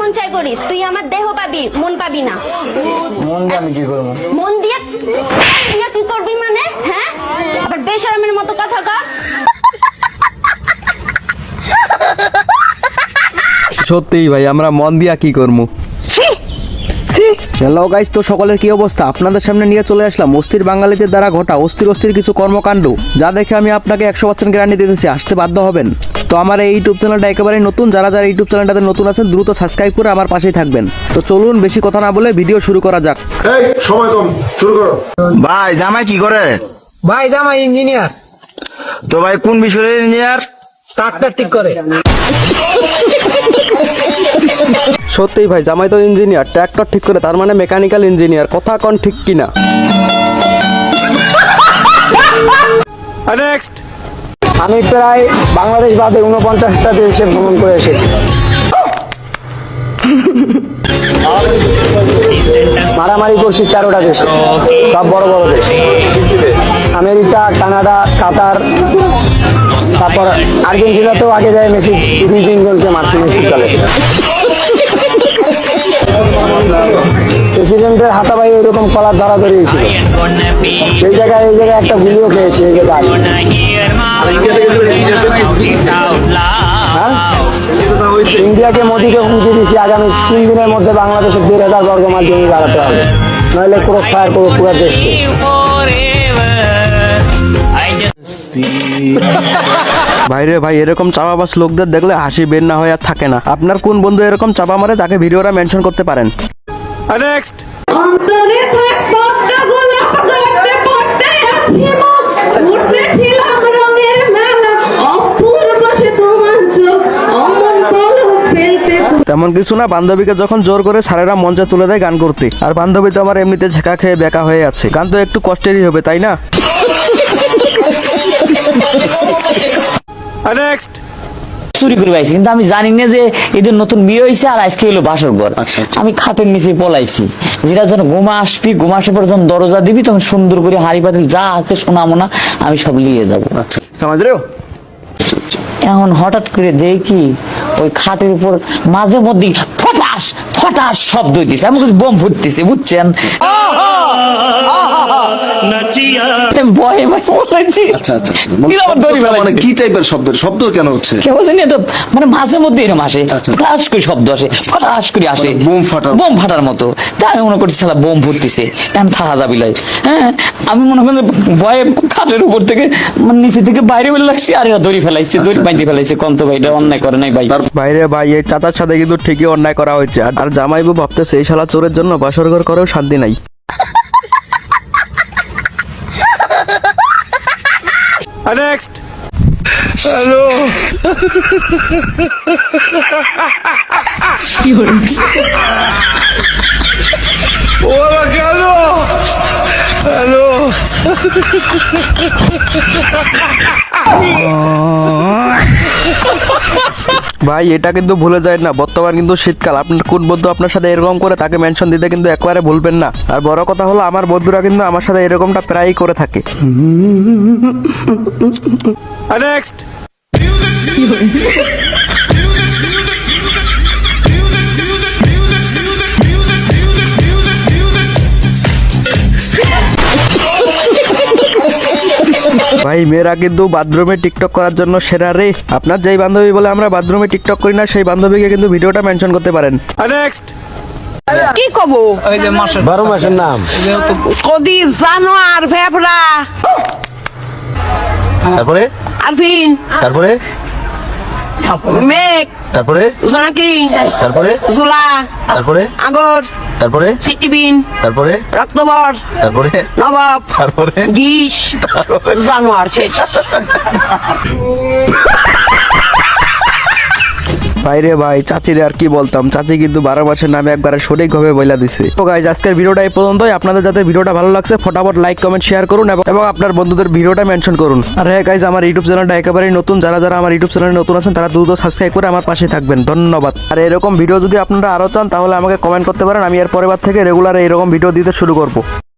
মন চাই করিস, তুই আমার দেহ পাবি, মন পাবি না। মন দিয়ে আমি কি করবো? মন দিয়ে কি করবি মানে? হ্যাঁ, আবার বেশরমের মতো কথা কস। সত্যিই ভাই, আমরা মন দিয়া কি করবো? হ্যালো গাইস, তো সকলের কি অবস্থা? আপনাদের সামনে নিয়ে চলে আসলাম অস্থির বাঙালিদের দ্বারা ঘটা অস্থির কিছু কর্মকাণ্ড, যা দেখে আমি আপনাকে 100% গ্যারান্টি দিতেছি আসতে বাধ্য হবেন। তো আমার এই ইউটিউব চ্যানেলটা একেবারে নতুন, যারা ইউটিউব চ্যানেলটাতে নতুন আছেন দ্রুত সাবস্ক্রাইব করে আমার পাশেই থাকবেন। তো চলুন বেশি কথা না বলে ভিডিও শুরু করা যাক। এই সময় কম, শুরু করো। ভাই জামাই কি করে? ভাই জামাই ইঞ্জিনিয়ার। তো ভাই কোন বিষয়ের ইঞ্জিনিয়ার? ট্রাক্টর ঠিক করে। সত্যিই ভাই, জামাই তো ইঞ্জিনিয়ার, ট্র্যাক্টর ঠিক করে, তার মানে মেকানিক্যাল ইঞ্জিনিয়ার। কথা কোন ঠিক কিনা? আমি প্রায় বাংলাদেশ বাদে 49টা দেশে ভ্রমণ করে এসেছি। মারামারি করছি 13টা দেশে, সব বড় বড় দেশ। আমেরিকা, কানাডা, কাতার, তারপর আর্জেন্টিনাতেও আগে যায় মেসি, 2-3 গোলকে মারছে মেসি দলে। প্রেসিডেন্টের হাতাবাই এরকম কলার ধরা ধরিয়েছিল, এই জায়গায় একটা গুলিও খেয়েছে। এই জায়গায় ইন্ডিয়াকে মোদীকে হুমকি দিয়েছি, আগামী 3 দিনের মধ্যে বাংলাদেশের 1,500 বর্গ মাইল জমি বাড়াতে হবে, নইলে পুরো ফায়ার করবো পুরো দেশকে। ভাইরে ভাই, এরকম চাপাবাস লোকদের দেখলে হাসি বের না হয়ে আর থাকে না। আপনার কোন বন্ধু এরকম চাপা মারে তাকে ভিডিওটা মেনশন করতে পারেন। অন্তরে থাক পদ্মা গোলাপ গড়তে পড়তে আছি মন, উঠতেছিলাম রঙের মেলা, অপূর্ব সে তোমার চোখ, অমন পলক ফেলতে। তেমন কিছু না, বান্ধবীকে যখন জোর করে স্যারেরা মঞ্চে তুলে দেয় গান করতে, আর বান্ধবী তো আমার এমনিতে ঝেঁকা খেয়ে বেকা হয়ে আছে, গান তো একটু কষ্টেরই হবে, তাই না? চুরি করে পাইছি, কিন্তু আমি জানি না যে এদের নতুন বিয়ে হয়েছে আর আজকে হলো বাসর ঘর। আমি খাটের নিচে পলাইছি, যেটা যেন ঘুমা আসবি, ঘুমা আসার পর যখন দরজা দিবি তখন সুন্দর করে হাঁড়ি পাতিল যা আছে শোনামো না, আমি সব নিয়ে যাবো। সমাজ রে এখন হঠাৎ করে দেখি ওই খাটের উপর মাঝে মধ্যে ফটাস ফটাস শব্দ হইতেছে, আমি বোম ফুটতেছে, বুঝছেন? ভয়ে বলেছি। মানে কি টাইপের শব্দ কেন হচ্ছে? কেউ জানি এটা, মানে মাঝে মধ্যে এরকম আসে, ফটাস করে শব্দ আসে, ফটাস করে আসে, বোম ফাটার মতো। তাই আমি মনে করছি শালা বোম ফুটতেছে, এখন থাকা যাবি লাই। হ্যাঁ, আমি মনে করি ভয়ে খাটের উপর থেকে নিচে থেকে বাইরে বের লাগছি, আর এরা দড়ি ফেলাইছে, দড়ি বাইন্ধে ফেলাইছে। কন্ত ভাই, এটা অন্যায় করে নাই ভাই। বাইরে ভাই, এই চাচার সাথে কিন্তু ঠিকই অন্যায় করা হয়েছে, আর জামাইবু ভাবতেছে এই শালা চোরের জন্য বাসর ঘর করেও শান্তি নাই। ভাই এটা কিন্তু ভুলে যায় না, বর্তমান কিন্তু শীতকাল। আপনার কোন বন্ধু আপনার সাথে এরকম করে তাকে মেনশন দিতে কিন্তু একবারে ভুলবেন না। আর বড় কথা হলো, আমার বন্ধুরা কিন্তু আমার সাথে এরকমটা প্রায়ই করে থাকে। ভাই মেয়েরা কিন্তু বাথরুমে টিকটক করার জন্য সেরা রে। আপনার যেই বান্ধবী বলে আমরা বাথরুমে টিকটক করি না, সেই বান্ধবীকে কিন্তু ভিডিওটা মেনশন করতে পারেন। কি কব? 12 মাসের নাম কদি জানোয়ার ভেবরা, তারপরে আরফিন, তারপরে মেঘ, তারপরে জাকি, তারপরে জুলা, তারপরে আগর, তারপরে সিটিবিন, তারপরে রক্তবর, তারপরে নবাব, তারপরে গিস, জানোয়ার শেষ। ভাইরে ভাই, চাচিরে আর কি বলতাম, চাচি কিন্তু 12 মাসের নামে একবারে সঠিকভাবে বইলা দিছে। তো গাইজ, আজকের ভিডিওটা এই পর্যন্তই। আপনাদের যাতে ভিডিওটা ভালো লাগছে ফটাফট লাইক কমেন্ট শেয়ার করুন এবং আপনার বন্ধুদের ভিডিওটা মেনশন করুন। আর হ্যাঁ গাইজ, আমার ইউটিউব চ্যানেলটা একেবারেই নতুন, যারা আমার ইউটিউব চ্যানেলে নতুন আছেন তারা দ্রুত সাবস্ক্রাইব করে আমার পাশে থাকবেন। ধন্যবাদ। আর এরকম ভিডিও যদি আপনারা আরো চান তাহলে আমাকে কমেন্ট করতে পারেন, আমি এর পরের বার থেকে রেগুলার এরকম ভিডিও দিতে শুরু করবো।